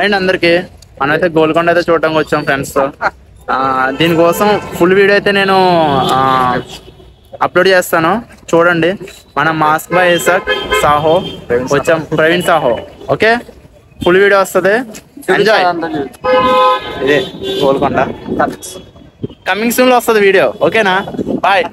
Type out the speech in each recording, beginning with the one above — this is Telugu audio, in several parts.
అండ్ అందరికి మనమైతే గోల్కొండ అయితే చూడటానికి వచ్చాం ఫ్రెండ్స్ తో. దీనికోసం ఫుల్ వీడియో అయితే నేను అప్లోడ్ చేస్తాను, చూడండి. మన మాస్క్ బై ఇసాక్ సాహో వచ్చాం, Praveen Saaho. Okay, full video వస్తుంది, ఎంజాయ్. ఇదే గోల్కొండ, కమింగ్ సూన్ లో వస్తుంది వీడియో. ఓకేనా, బాయ్.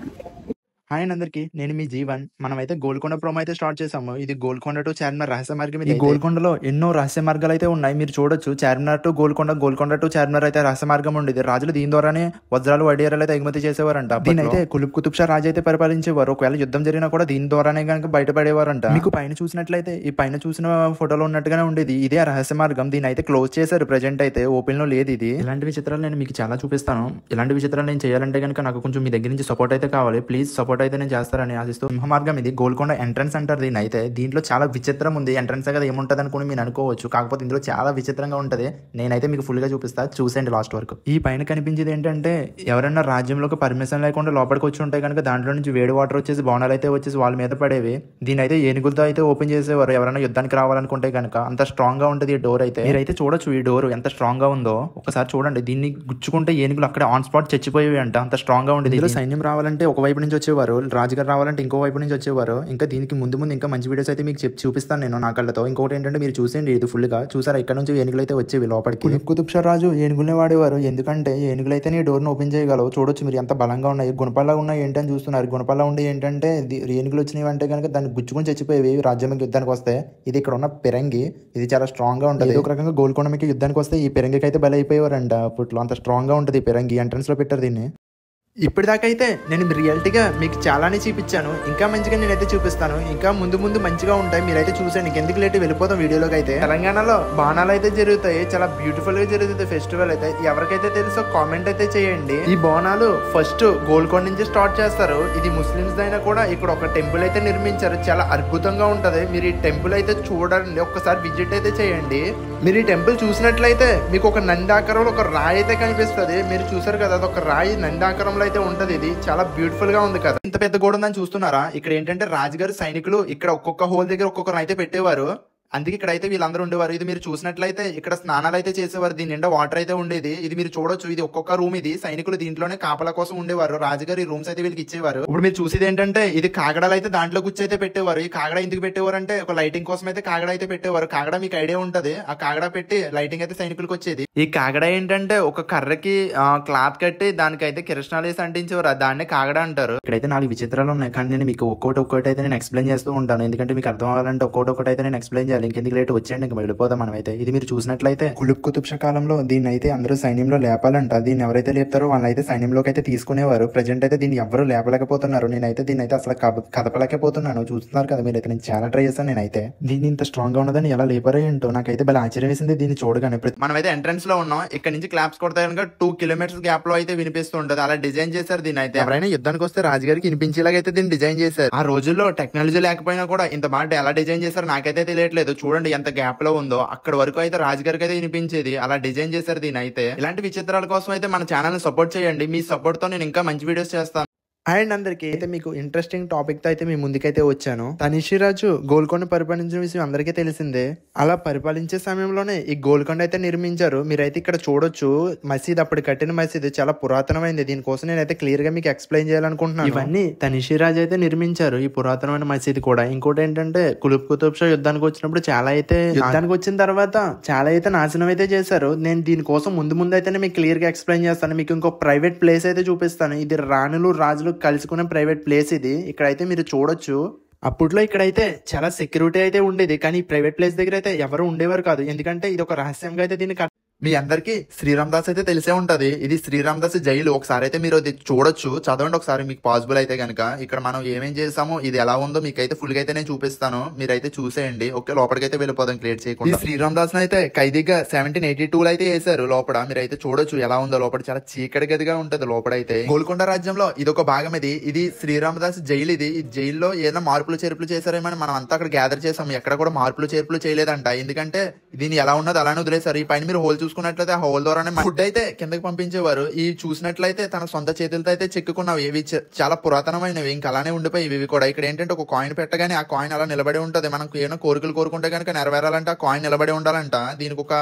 హాయ్ అందరికి, నేను మీ జీవన్. మనమైతే గోల్కొండ ప్రోమో అయితే స్టార్ట్ చేసాము. ఇది గోల్కొండ టు చార్మినార్ రహస్య మార్గం. ఈ గోల్కొండలో ఎన్నో రహస్య మార్గాలు అయితే ఉన్నాయి, మీరు చూడొచ్చు. చార్మినార్ టు గోల్కొండ, గోల్కొండ టు చార్మినార్ అయితే రహస్య మార్గం ఉండేది. రాజులు దీని ద్వారానే వజ్రాలు వడియారాలు అయితే ఎగుమతి చేసేవారంట. దీనైతే కుతుబ్ కుతుబ్ షా రాజు అయితే పరిపాలించేవారు. ఒకవేళ యుద్ధం జరిగినా కూడా దీని ద్వారానే కనుక బయటపడేవారంట. మీకు పైన చూసినట్లయితే ఈ పైన చూసిన ఫోటోలో ఉన్నట్టుగానే ఉండేది. ఇదే రహస్య మార్గం. దీని అయితే క్లోజ్ చేశారు, ప్రెజెంట్ అయితే ఓపెన్ లో లేదు ఇది. ఇలాంటి విచిత్రాలు నేను మీకు చాలా చూపిస్తాను. ఇలాంటి విచిత్రాలు నేను చేయాలంటే కనుక నాకు కొంచెం మీ దగ్గర నుంచి సపోర్ట్ అయితే కావాలి. ప్లీజ్ సపోర్ట్ అయితే నేను చేస్తారని ఆశిస్తూ. సింహ మార్గం ఇది, గోల్కొండ ఎంట్రన్స్ అంటారు దీని. అయితే దీంట్లో చాలా విచిత్రం ఉంది. ఎంట్రన్స్ కదా ఏముంటది అనుకుని మీరు అనుకోవచ్చు, కాకపోతే ఇందులో చాలా విచిత్రంగా ఉంటది. నేనైతే మీకు ఫుల్ గా చూపిస్తా, చూసేయండి లాస్ట్ వరకు. ఈ పైన కనిపించేది ఏంటంటే, ఎవరైనా రాజ్యంలోకి పర్మిషన్ లేకుండా లోపలికి వచ్చి ఉంటే కనుక దాంట్లో నుంచి వేడి వాటర్ వచ్చేసి బాణాలు అయితే వచ్చేసి వాళ్ళ మీద పడేవి. దీని అయితే ఏనుగులతో అయితే ఓపెన్ చేసేవారు ఎవరైనా యుద్ధానికి రావాలనుకుంటే కనుక. అంత స్ట్రాంగ్ గా ఉంటది ఈ డోర్ అయితే. మీరైతే చూడొచ్చు ఈ డోర్ ఎంత స్ట్రాంగ్ గా ఉందో. ఒకసారి చూడండి, దీన్ని గుచ్చుకుంటే ఏనుగులు అక్కడ ఆన్ స్పాట్ చచ్చిపోయేవి అంట, అంత స్ట్రాంగ్ గా ఉండేది. సైన్యం రావాలంటే ఒక వైపు నుంచి వచ్చేవారు, రాజుగారు రావాలంటే ఇంకో వైపు నుంచి వచ్చేవారు. ఇంకా దీనికి ముందు ఇంకా మంచి వీడియోస్ అయితే మీకు చూపిస్తాను నేను నా కళ్ళతో. ఇంకోటి ఏంటంటే, మీరు చూసేయండి ఇది ఫుల్ గా. చూసారా, ఇక్కడ నుంచి ఏనుగులు అయితే వచ్చేవి లోపలికి. కుతుబ్ షా రాజు ఏనుగులనే వాడేవారు, ఎందుకంటే ఏనుగులు అయితే డోర్ ను ఓపెన్ చేయగలవు. చూడొచ్చు మీరు ఎంత బలంగా ఉన్నాయి. గుణపాల్లా ఉన్నాయి ఏంటని చూస్తున్నారు. గుణపాల్లా ఉండే ఏంటంటే, ఏనుగులు వచ్చినవి అంటే కనుక దాన్ని గుచ్చుకుని చచ్చిపోయేవి రాజ్యం యుద్ధానికి వస్తే. ఇది ఇక్కడ ఉన్న పిరంగి, ఇది చాలా స్ట్రాంగ్ గా ఉంటుంది. ఒక రకంగా గోల్కొండ మీకు యుద్ధానికి వస్తే ఈ పిరంగికి అయితే బలి అయిపోయేవారంట అప్పట్లో. అంత స్ట్రాంగ్ గా ఉంటుంది ఈ పిరంగి. ఎంట్రన్స్ లో పెట్టారు దీన్ని. ఇప్పటిదాకా అయితే నేను రియాలిటీగా మీకు చాలానే చూపించాను, ఇంకా మంచిగా నేనైతే చూపిస్తాను. ఇంకా ముందు మంచిగా ఉంటాయి, మీరైతే చూసండి. ఇంకెందుకు లేట్, వెళ్ళిపోతాం వీడియోలోకి. అయితే తెలంగాణలో బాణాలు అయితే జరుగుతాయి, చాలా బ్యూటిఫుల్ గా జరుగుతుంది ఫెస్టివల్ అయితే. ఎవరికైతే తెలుసో కామెంట్ అయితే చేయండి. ఈ బోనాలు ఫస్ట్ గోల్కొండ నుంచి స్టార్ట్ చేస్తారు. ఇది ముస్లిమ్స్ అయినా కూడా ఇక్కడ ఒక టెంపుల్ అయితే నిర్మించారు, చాలా అద్భుతంగా ఉంటది. మీరు ఈ టెంపుల్ అయితే చూడండి, ఒక్కసారి విజిట్ అయితే చేయండి. మీరు ఈ టెంపుల్ చూసినట్లయితే మీకు ఒక నందాకారంలో ఒక రాయి అయితే కనిపిస్తుంది. మీరు చూసారు కదా, అదొక రాయి నందాకారంలో అయితే ఉంటది. ఇది చాలా బ్యూటిఫుల్ గా ఉంది కదా. ఇంత పెద్ద గోడ ఉందని చూస్తున్నారా. ఇక్కడ ఏంటంటే రాజుగారు సైనికులు ఇక్కడ ఒక్కొక్క హోల్ దగ్గర ఒక్కొక్కరు అయితే పెట్టేవారు, అందుకే ఇక్కడ అయితే వీళ్ళందరూ ఉండేవారు. ఇది మీరు చూసినట్లయితే ఇక్కడ స్నానాలు అయితే చేసేవారు, దీని నిండా వాటర్ అయితే ఉండేది. ఇది మీరు చూడొచ్చు, ఇది ఒక్కొక్క రూమ్. ఇది సైనికులు దీంట్లోనే కాపలా కోసం ఉండేవారు. రాజుగారు ఈ రూమ్స్ అయితే వీళ్ళకి ఇచ్చేవారు. ఇప్పుడు మీరు చూసేది ఏంటంటే, ఇది కాగడాలు అయితే దాంట్లో కూర్చో అయితే పెట్టేవారు. ఈ కాగడ ఎందుకు పెట్టేవారు అంటే, ఒక లైటింగ్ కోసం అయితే కాగడ అయితే పెట్టేవారు. కాగడ మీకు ఐడియా ఉంటది, ఆ కాగడ పెట్టి లైటింగ్ అయితే సైనికులకు వచ్చేది. ఈ కాగడ ఏంటంటే ఒక కర్రకి క్లాత్ కట్టి దానికైతే కిరసనాలు వేసి అంటించేవారు, దాన్నే కాగడ అంటారు. ఇక్కడైతే 4 విచిత్రాలు ఉన్నాయి, కానీ నేను మీకు ఒక్కొక్కటి అయితే నేను ఎక్స్ప్లెయిన్ చేస్తూ ఉంటాను, ఎందుకంటే మీకు అర్థం అవ్వాలంటే ఒక్కొక్కటి అయితే నేను ఎక్స్ప్లెయిన్ చేయాలి. ఇంకెందుకు లేట్, వచ్చేయండి, ఇంకా వెళ్ళిపోతాం మనమైతే. ఇది మీరు చూసినట్లయితే కుతుబ్ షా కాలంలో దీన్ని అయితే అందరూ సైన్యంలో లేపాలంట. దీన్ని ఎవరైతే లేపుతారో వాళ్ళైతే సైన్యంలోకి అయితే తీసుకునేవారు. ప్రజెంట్ అయితే దీన్ని ఎవరు లేపలేకపోతున్నారు. నేనైతే దీన్ని అయితే అసలు కదపలేకపోతున్నాను. చూస్తున్నారు కదా మీరైతే, నేను చాలా ట్రై చేస్తాను. నేనైతే దీన్ని ఇంత స్ట్రాంగ్ గా ఉన్నదని ఎలా లేపారో ఏంటో, నాకైతే భలే ఆశ్చర్యం వేసింది దీన్ని చూడగానే. మనమైతే ఎంట్రన్స్ లో ఉన్నాం, ఇక్కడ నుంచి క్లాప్స్ కొడతా కనుక 2 కిలోమీటర్స్ గ్యాప్ లో అయితే వినిపిస్తూ ఉంటది. అలా డిజైన్ చేశారు దీన్ని అయితే. ఎవరైనా యుద్ధానికి వస్తే రాజుగారికి వినిపించేలాగా అయితే దీన్ని డిజైన్ చేశారు. ఆ రోజుల్లో టెక్నాలజీ లేకపోయినా కూడా ఇంత బాగా ఎలా డిజైన్ చేశారు నాకైతే తెలియట్లేదు. చూడండి ఎంత గ్యాప్ లో ఉందో, అక్కడ వరకు అయితే రాజుగారికి అయితే వినిపించేది. అలా డిజైన్ చేశారు దీని అయితే. ఇలాంటి విచిత్రాల కోసం అయితే మన ఛానల్ ని సపోర్ట్ చేయండి. మీ సపోర్ట్ తో నేను ఇంకా మంచి వీడియోస్ చేస్తాను. అండ్ అందరికి అయితే మీకు ఇంట్రెస్టింగ్ టాపిక్ తో అయితే మీ ముందుకైతే వచ్చాను. తనిషీ రాజు గోల్కొండ పరిపాలించిన విషయం అందరికీ తెలిసిందే. అలా పరిపాలించే సమయంలోనే ఈ గోల్కొండ అయితే నిర్మించారు. మీరైతే ఇక్కడ చూడొచ్చు, మసీద్ అప్పుడు కట్టిన మసీద్ చాలా పురాతనమైంది. దీనికోసం నేనైతే క్లియర్ గా మీకు ఎక్స్ప్లెయిన్ చేయాలనుకుంటున్నాను. ఇవన్నీ తనిషీ రాజు అయితే నిర్మించారు, ఈ పురాతనమైన మసీద్ కూడా. ఇంకోటి ఏంటంటే, కుతుబ్ షా యుద్ధానికి వచ్చినప్పుడు యుద్ధానికి వచ్చిన తర్వాత చాలా అయితే నాశనం అయితే చేశారు. నేను దీనికోసం ముందు అయితే మీకు క్లియర్ గా ఎక్స్ప్లెయిన్ చేస్తాను. మీకు ఇంకో ప్రైవేట్ ప్లేస్ అయితే చూపిస్తాను. ఇది రాణులు రాజులు కలుసుకునే ప్రైవేట్ ప్లేస్ ఇది. ఇక్కడైతే మీరు చూడొచ్చు, అప్పట్లో ఇక్కడైతే చాలా సెక్యూరిటీ అయితే ఉండేది, కానీ ఈ ప్రైవేట్ ప్లేస్ దగ్గర అయితే ఎవరు ఉండేవారు కాదు, ఎందుకంటే ఇది ఒక రహస్యంగా అయితే దీన్ని. మీ అందరికి శ్రీరామ్ దాస్ అయితే తెలిసే ఉంటది. ఇది శ్రీరామ్ దాస్ జైలు. ఒకసారి అయితే మీరు అది చూడొచ్చు, చదవండి ఒకసారి మీకు పాసిబుల్ అయితే కనుక. ఇక్కడ మనం ఏమేం చేసామో, ఇది ఎలా ఉందో మీకు అయితే ఫుల్ గా అయితే నేను చూపిస్తాను, మీరైతే చూసేయండి. ఓకే, లోపలికి అయితే వెళ్ళిపోదాం క్లియర్ చేయకుండా. శ్రీరామ్ దాస్ అయితే ఖైదీగా 1782 అయితే వేసారు లోపల. మీరైతే చూడొచ్చు ఎలా ఉందో లోపల. చాలా చీకటి గదిగా ఉంటది లోపల అయితే. గోల్కొండ రాజ్యంలో ఇదొక భాగం. ఇది శ్రీరామ్ దాస్ జైలు. ఇది ఈ జైల్లో ఏదైనా మార్పులు చేర్పులు చేశారేమని మనం అంతా అక్కడ గ్యాదర్ చేసాం. ఎక్కడ కూడా మార్పులు చేర్పులు చేయలేదంట, ఎందుకంటే దీన్ని ఎలా ఉన్నది అలానే వదిలేసారు. ఈ పైన మీరు హోల్ చూసుకుంటే చూసుకున్నట్లయితే ఆ హోల్ ద్వారానే ఫుడ్ అయితే కిందకి పంపించేవారు. ఈ చూసినట్లయితే తన సొంత చేతులతో అయితే చెక్కుకున్నవి. ఇవి చాలా పురాతనమైనవి, ఇంకా అలానే ఉండిపోయి ఇవి కూడా. ఇక్కడ ఏంటంటే ఒక కాయిన్ పెట్టగానే ఆ కాయిన్ అలా నిలబడి ఉంటది. మనం ఏమైనా కోరికలు కోరుకుంటే కనుక నెరవేరాలంటే ఆ కాయిన్ నిలబడి ఉండాలంట. దీనికి ఒక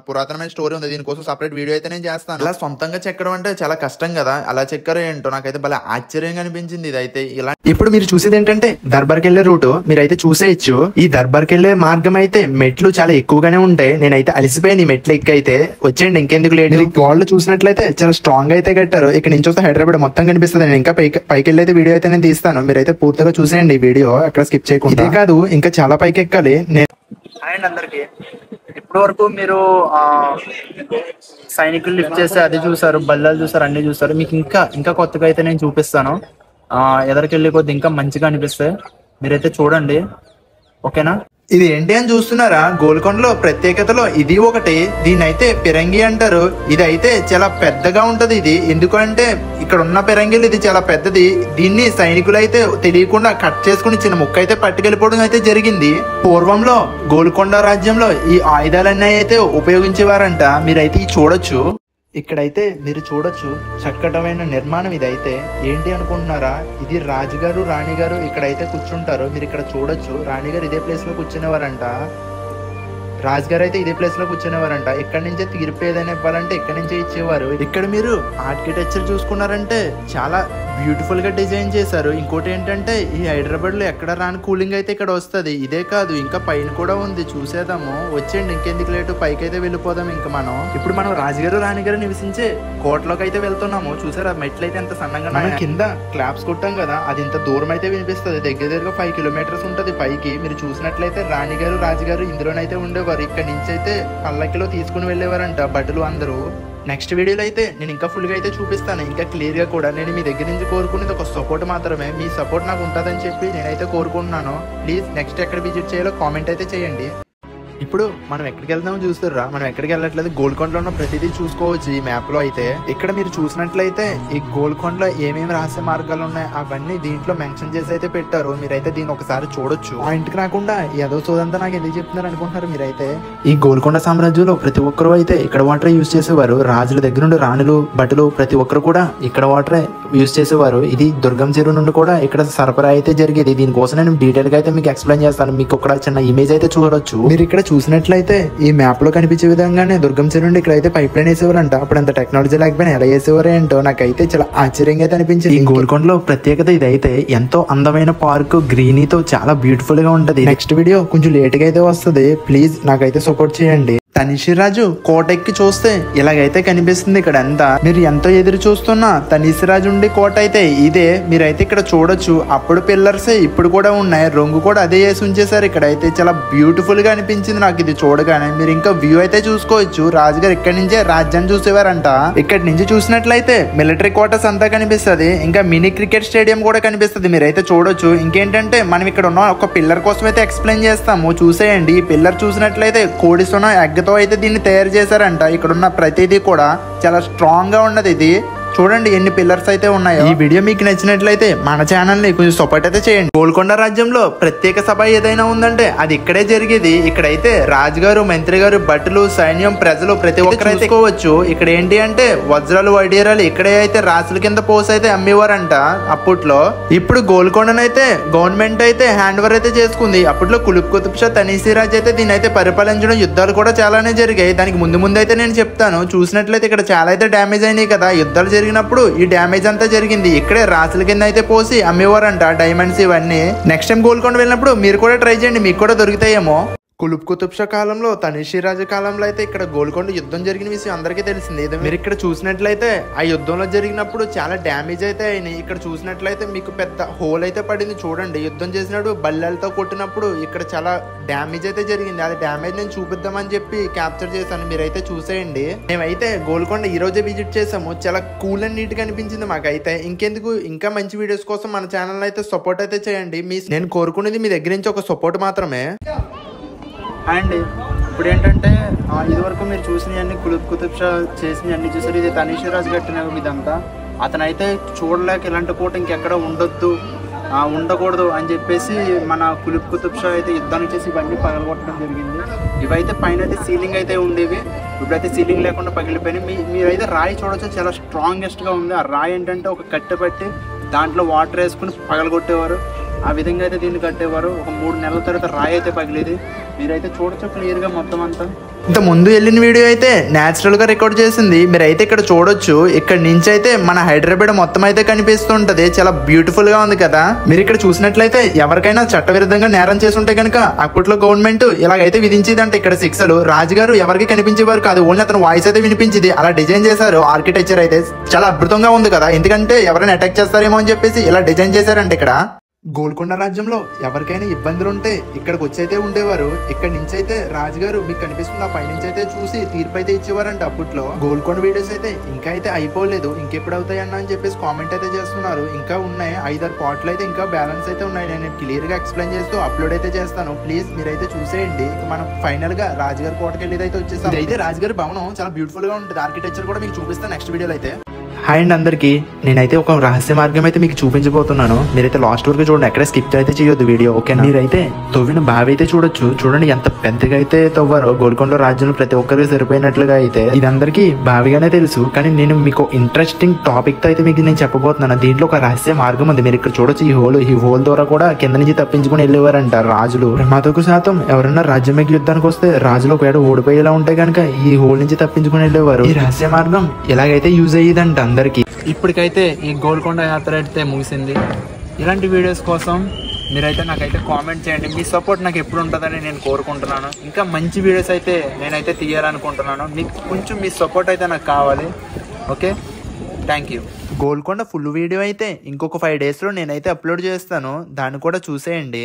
పురాతనమైన స్టోరీ ఉంది. దీనికోసం సపరేట్ వీడియో అయితే నేను చేస్తాను. ఇలా సొంతంగా చెక్కడం అంటే చాలా కష్టం కదా, అలా చెక్కరు ఏంటో నాకైతే భలే ఆశ్చర్యంగా అనిపించింది ఇదైతే. ఇలా ఇప్పుడు మీరు చూసేది ఏంటంటే దర్బార్కి వెళ్లే రూట్ మీరైతే చూసేయచ్చు. ఈ దర్బార్కి వెళ్లే మార్గం అయితే మెట్లు చాలా ఎక్కువగానే ఉంటాయి. నేనైతే అలసిపోయాను ఈ మెట్లు ఎక్కి. అయితే వచ్చేయండి, ఇంకెందుకు లేట్. వాళ్ళు చూసినట్లయితే చాలా స్ట్రాంగ్ అయితే కట్టారు. ఇక్కడ నుంచి వస్తే హైదరాబాద్ మొత్తం కనిపిస్తుంది. నేను ఇంకా పైకి వెళ్ళి అయితే వీడియో అయితే నేను తీస్తాను. మీరైతే పూర్తిగా చూసేయండి ఈ వీడియో, అక్కడ స్కిప్ చేయకుండా. ఇదే కాదు ఇంకా చాలా పైకి ఎక్కాలి. అండ్ అందరికి ఇప్పటి వరకు మీరు సైనికులు లిఫ్ట్ చేస్తే అది చూసారు, బల్లాలు చూసారు, అన్ని చూసారు. మీకు ఇంకా కొత్తగా అయితే నేను చూపిస్తాను. ఎదరికెళ్ళి కొద్ది ఇంకా మంచిగా అనిపిస్తాయి. మీరైతే చూడండి, ఓకేనా? ఇది ఏంటి అని చూస్తున్నారా? గోల్కొండలో ప్రత్యేకతలో ఇది ఒకటి. దీని అయితే పిరంగి అంటారు. ఇది అయితే చాలా పెద్దగా ఉంటది. ఇది ఎందుకంటే ఇక్కడ ఉన్న పిరంగిలు ఇది చాలా పెద్దది. దీన్ని సైనికులు అయితే తెలియకుండా కట్ చేసుకుని చిన్న ముక్క అయితే పట్టుకెళ్ళిపోవడం అయితే జరిగింది. పూర్వంలో గోల్కొండ రాజ్యంలో ఈ ఆయుధాలన్నీ అయితే ఉపయోగించేవారంట. మీరైతే చూడొచ్చు. ఇక్కడైతే మీరు చూడొచ్చు చక్కటమైన నిర్మాణం. ఇదైతే ఏంటి అనుకుంటున్నారా? ఇది రాజుగారు రాణిగారు ఇక్కడైతే కూర్చుంటారు. మీరు ఇక్కడ చూడొచ్చు, రాణిగారు ఇదే ప్లేస్ లో కూర్చునేవారంట, రాజుగారు అయితే ఇదే ప్లేస్ లో కూర్చునేవారంట. ఇక్కడ నుంచే తీర్పు ఏదైనా ఇవ్వాలంటే ఇక్కడ నుంచే ఇచ్చేవారు. ఇక్కడ మీరు ఆర్కిటెక్చర్ చూసుకున్నారంటే చాలా బ్యూటిఫుల్ గా డిజైన్ చేశారు. ఇంకోటి ఏంటంటే ఈ హైదరాబాద్ లో ఎక్కడ రాని కూలింగ్ అయితే ఇక్కడ వస్తుంది. ఇదే కాదు ఇంకా పైన కూడా ఉంది, చూసేద్దాము. వచ్చేయండి, ఇంకెందుకు లేటు, పైకి అయితే వెళ్ళిపోదాం. ఇంకా ఇప్పుడు మనం రాజుగారు రాణిగారు నివసించే కోటలోకి అయితే వెళ్తున్నాము. చూసారా మెట్లు అయితే ఎంత సన్నగా. మనం కింద క్లాప్స్ కొట్టాం కదా, అది ఇంత దూరం అయితే వినిపిస్తుంది. దగ్గరగా 5 కిలోమీటర్స్ ఉంటది పైకి. మీరు చూసినట్లయితే రాణిగారు రాజుగారు ఇందులోనైతే ఉండేవారు. ఇక్కడ నుంచి అయితే పల్లకిలో తీసుకుని వెళ్ళేవారంట బట్టలు అందరూ. నెక్స్ట్ వీడియోలో అయితే నేను ఇంకా ఫుల్ గా అయితే చూపిస్తాను, ఇంకా క్లియర్ గా కూడా. నేను మీ దగ్గర నుంచి కోరుకునేది ఒక సపోర్ట్ మాత్రమే. మీ సపోర్ట్ నాకు ఉంటుందని చెప్పి నేనైతే కోరుకుంటున్నాను. ప్లీజ్ నెక్స్ట్ ఎక్కడ విజిట్ చేయాలో కామెంట్ అయితే చేయండి. ఇప్పుడు మనం ఎక్కడికి వెళ్దామో చూస్తుర్రా? మనం ఎక్కడికి వెళ్ళట్లేదు, గోల్కొండలో ఉన్న ప్రతిదీ చూసుకోవచ్చు ఈ మ్యాప్ లో అయితే. ఇక్కడ మీరు చూసినట్లయితే ఈ గోల్కొండలో ఏమేమి రహస్య మార్గాలు ఉన్నాయి అవన్నీ దీంట్లో మెన్షన్ చేసి అయితే పెట్టారు. మీరైతే దీన్ని ఒకసారి చూడొచ్చు. ఆ ఇంటికి రాకుండా ఏదో సోదంతా నాకు ఎందుకు చెప్తున్నారు అనుకుంటున్నారు మీరైతే. ఈ గోల్కొండ సామ్రాజ్యంలో ప్రతి ఒక్కరు అయితే ఇక్కడ వాటర్ యూజ్ చేసేవారు. రాజుల దగ్గర నుండి రాణులు భటులు ప్రతి ఒక్కరు కూడా ఇక్కడ వాటర్ యూజ్ చేసేవారు. ఇది దుర్గం చెరువు నుండి కూడా ఇక్కడ సరఫరా అయితే జరిగేది. దీనికోసం నేను డీటెయిల్ గా అయితే మీకు ఎక్స్ప్లెయిన్ చేస్తాను. మీకు ఒక చిన్న ఇమేజ్ అయితే చూడొచ్చు. మీరు ఇక్కడ చూసినట్లయితే ఈ మ్యాప్ లో కనిపించే విధంగానే దుర్గం చెరువు నుండి ఇక్కడ అయితే పైప్ లైన్ వేసేవారంట. అప్పుడు అంత టెక్నాలజీ లేకపోయినా ఎలా వేసేవారు ఏంటో నాకైతే చాలా ఆశ్చర్యంగా అయితే అనిపించింది. ఈ గోల్కొండలో ప్రత్యేకత ఇదైతే ఎంతో అందమైన పార్క్, గ్రీనీతో చాలా బ్యూటిఫుల్ గా ఉంటది. నెక్స్ట్ వీడియో కొంచెం లేట్ గా అయితే వస్తుంది. ప్లీజ్ నాకైతే సపోర్ట్ చేయండి. తనిషీ రాజు కోట ఎక్కి చూస్తే ఇలాగైతే కనిపిస్తుంది. ఇక్కడ అంతా మీరు ఎంతో ఎదురు చూస్తున్న తనిషీ రాజు ఉండి కోట అయితే ఇదే. మీరైతే ఇక్కడ చూడొచ్చు. అప్పుడు పిల్లర్స్ ఇప్పుడు కూడా ఉన్నాయి, రంగు కూడా అదే వేసి ఉంచేసారు. ఇక్కడ అయితే చాలా బ్యూటిఫుల్ గా అనిపించింది నాకు ఇది చూడగానే. మీరు ఇంకా వ్యూ అయితే చూసుకోవచ్చు. రాజుగారు ఇక్కడ నుంచే రాజ్యాన్ని చూసేవారంట. ఇక్కడ నుంచి చూసినట్లయితే మిలిటరీ క్వార్టర్స్ అంతా కనిపిస్తుంది. ఇంకా మినీ క్రికెట్ స్టేడియం కూడా కనిపిస్తుంది. మీరైతే చూడొచ్చు. ఇంకేంటంటే మనం ఇక్కడ ఉన్న ఒక పిల్లర్ కోసం అయితే ఎక్స్ప్లెయిన్ చేస్తాము, చూసేయండి. ఈ పిల్లర్ చూసినట్లయితే కోడిసోన ఎగ్గతో అయితే దీన్ని తయారు చేశారంట. ఇక్కడ ఉన్న ప్రతిదీ కూడా చాలా స్ట్రాంగ్ గా ఉన్నది. ఇది చూడండి ఎన్ని పిల్లర్స్ అయితే ఉన్నాయో. ఈ వీడియో మీకు నచ్చినట్లయితే మన ఛానల్ ని కొంచెం సపోర్ట్ అయితే చేయండి. గోల్కొండ రాజ్యంలో ప్రత్యేక సభ ఏదైనా ఉందంటే అది ఇక్కడే జరిగేది. ఇక్కడైతే రాజుగారు, మంత్రి గారు, భటులు, సైన్యం, ప్రజలు ప్రతి ఒక్కరు అయితే చూసుకోవచ్చు. ఇక్కడ ఏంటి అంటే వజ్రాలు, వైడీరాలు ఇక్కడే అయితే రాసుల కింద పోసి అయితే అమ్మేవారంట అప్పట్లో. ఇప్పుడు గోల్కొండనైతే గవర్నమెంట్ అయితే హ్యాండ్ ఓవర్ అయితే చేసుకుంది. అప్పట్లో కుతుబ్ షా తనిషీ రాజ్ అయితే దీని అయితే పరిపాలించడం, యుద్ధాలు కూడా చాలానే జరిగాయి. దానికి ముందు అయితే నేను చెప్తాను. చూసినట్లయితే ఇక్కడ చాలా అయితే డ్యామేజ్ అయినాయి కదా, యుద్ధాలు జరిగినప్పుడు ఈ డ్యామేజ్ అంతా జరిగింది. ఇక్కడే రాసుల కింద అయితే పోసి అమ్మేవారంట డైమండ్స్ ఇవన్నీ. నెక్స్ట్ టైం గోల్కొండ వెళ్ళినప్పుడు మీరు కూడా ట్రై చేయండి, మీకు కూడా దొరుకుతాయేమో. కుతుబ్ షా కాలంలో, తనిషీ రాజు కాలంలో అయితే ఇక్కడ గోల్కొండ యుద్ధం జరిగిన విషయం అందరికీ తెలిసింది. మీరు ఇక్కడ చూసినట్లయితే ఆ యుద్ధంలో జరిగినప్పుడు చాలా డ్యామేజ్ అయితే అయినాయి. ఇక్కడ చూసినట్లయితే మీకు పెద్ద హోల్ అయితే పడింది చూడండి. యుద్ధం చేసినప్పుడు బల్లెలతో కొట్టినప్పుడు ఇక్కడ చాలా డ్యామేజ్ అయితే జరిగింది. అది డ్యామేజ్ నేను చూపిద్దామని చెప్పి క్యాప్చర్ చేశాను. మీరైతే చూసేయండి. మేమైతే గోల్కొండ ఈ రోజే విజిట్ చేసాము. చాలా కూల్ అండ్ నీట్ గా అనిపించింది మాకైతే. ఇంకెందుకు ఇంకా మంచి వీడియోస్ కోసం మన ఛానల్ అయితే సపోర్ట్ అయితే చేయండి. నేను కోరుకునేది మీ దగ్గర నుంచి ఒక సపోర్ట్ మాత్రమే. అండ్ ఇప్పుడు ఏంటంటే ఇదివరకు మీరు చూసినవన్నీ కుతుబ్ షా చేసినవన్నీ చూసారు. ఇది తనిషీ రాజు కట్టిన ఇదంతా. అతనైతే చూడలేక ఇలాంటి కోట ఇంకెక్కడ ఉండకూడదు అని చెప్పేసి మన కుతుబ్ షా అయితే యుద్ధాన్ని చేసి ఇవన్నీ పగలగొట్టడం జరిగింది. ఇవైతే పైన అయితే సీలింగ్ అయితే ఉండేవి. ఇప్పుడైతే సీలింగ్ లేకుండా పగిలిపోయినాయి. మీరైతే రాయి చూడొచ్చు, చాలా స్ట్రాంగెస్ట్ గా ఉంది. ఆ రాయి ఏంటంటే ఒక కట్టె పట్టి దాంట్లో వాటర్ వేసుకుని పగలగొట్టేవారు. ఆ విధంగా అయితే దీన్ని కట్టేవారు. ఒక 3 నెలల తర్వాత రాయి అయితే పగిలేది. మీరైతే చూడొచ్చు క్లియర్ గా మొత్తం అంతా. ఇంత ముందు వెళ్ళిన వీడియో అయితే న్యాచురల్ గా రికార్డ్ చేసింది. మీరైతే ఇక్కడ చూడొచ్చు. ఇక్కడ నుంచి అయితే మన హైదరాబాద్ మొత్తం అయితే కనిపిస్తుంటది. చాలా బ్యూటిఫుల్ గా ఉంది కదా. మీరు ఇక్కడ చూసినట్లయితే ఎవరికైనా చట్టవిరుద్ధంగా నేరం చేసి ఉంటే కనుక అప్పట్లో గవర్నమెంట్ ఇలాగైతే విధించేదంటే ఇక్కడ శిక్షలు. రాజుగారు ఎవరికి కనిపించేవారు కాదు, ఓన్లీ అతను వాయిస్ అయితే వినిపించింది. అలా డిజైన్ చేశారు. ఆర్కిటెక్చర్ అయితే చాలా అద్భుతంగా ఉంది కదా. ఎందుకంటే ఎవరైనా అటాక్ చేస్తారేమో అని చెప్పేసి ఇలా డిజైన్ చేశారంటే ఇక్కడ గోల్కొండ రాజ్యంలో ఎవరికైనా ఇబ్బందులు ఉంటే ఇక్కడికి వచ్చి అయితే ఉండేవారు. ఇక్కడ నుంచి అయితే రాజుగారు మీకు కనిపిస్తుంది ఆ పైనుంచి అయితే చూసి తీర్పు అయితే ఇచ్చేవారంట. అప్పట్లో గోల్కొండ వీడియోస్ అయితే ఇంకా అయితే అయిపోలేదు, ఇంకెప్పుడు అవుతాయి అన్న అని చెప్పేసి కామెంట్ అయితే చేస్తున్నారు. ఇంకా ఉన్నాయి 5-6 పార్ట్లు అయితే ఇంకా బ్యాలెన్స్ అయితే ఉన్నాయి. నేను క్లియర్ గా ఎక్స్ప్లెయిన్ చేస్తూ అప్లోడ్ అయితే చేస్తాను. ప్లీజ్ మీరైతే చూసేయండి. మనం ఫైనల్ గా రాజుగారి కోటకి వెళ్ళేది అయితే వచ్చేసాం. అయితే రాజుగారి భవనం చాలా బ్యూటిఫుల్ గా ఉంటుంది. ఆర్కిటెక్చర్ కూడా మీకు చూపిస్తాను నెక్స్ట్ వీడియోలో అయితే. హాయ్ అండి అందరికి, నేనైతే ఒక రహస్య మార్గం అయితే మీకు చూపించబోతున్నాను. మీరైతే లాస్ట్ వరకు చూడండి, ఎక్కడ స్కిప్ అయితే చేయొద్దు వీడియో, ఓకేనా. మీరైతే తవ్విన బావి అయితే చూడొచ్చు. చూడండి ఎంత పెద్దగా అయితే తవ్వారో. గోల్కొండ రాజ్యంలో ప్రతి ఒక్కరికి సరిపోయినట్లుగా అయితే ఇది అందరికీ బావిగానే తెలుసు. కానీ నేను మీకు ఇంట్రెస్టింగ్ టాపిక్ తో అయితే మీకు నేను చెప్పబోతున్నాను. దీంట్లో ఒక రహస్య మార్గం ఉంది. మీరు ఇక్కడ చూడొచ్చు. ఈ హోల్ ద్వారా కూడా కింద నుంచి తప్పించుకుని వెళ్ళేవారంట రాజులు. ప్రమాదకు శాతం ఎవరైనా రాజ్యం యుద్ధానికి వస్తే రాజులు ఒకవేళ ఓడిపోయేలా ఉంటే కనుక ఈ హోల్ నుంచి తప్పించుకుని వెళ్ళేవారు. ఈ రహస్య మార్గం ఎలాగైతే యూజ్ అయ్యేదంట అందరికి. ఇప్పటికైతే ఈ గోల్కొండ యాత్ర అయితే ముగిసింది. ఇలాంటి వీడియోస్ కోసం మీరైతే నాకైతే కామెంట్ చేయండి. మీ సపోర్ట్ నాకు ఎప్పుడు ఉంటుందని నేను కోరుకుంటున్నాను. ఇంకా మంచి వీడియోస్ అయితే నేనైతే తీయాలనుకుంటున్నాను. మీకు కొంచెం మీ సపోర్ట్ అయితే నాకు కావాలి, okay. Thank you. Golconda full video అయితే ఇంకొక 5 days లో నేనైతే అప్లోడ్ చేస్తాను. దాన్ని కూడా చూసేయండి.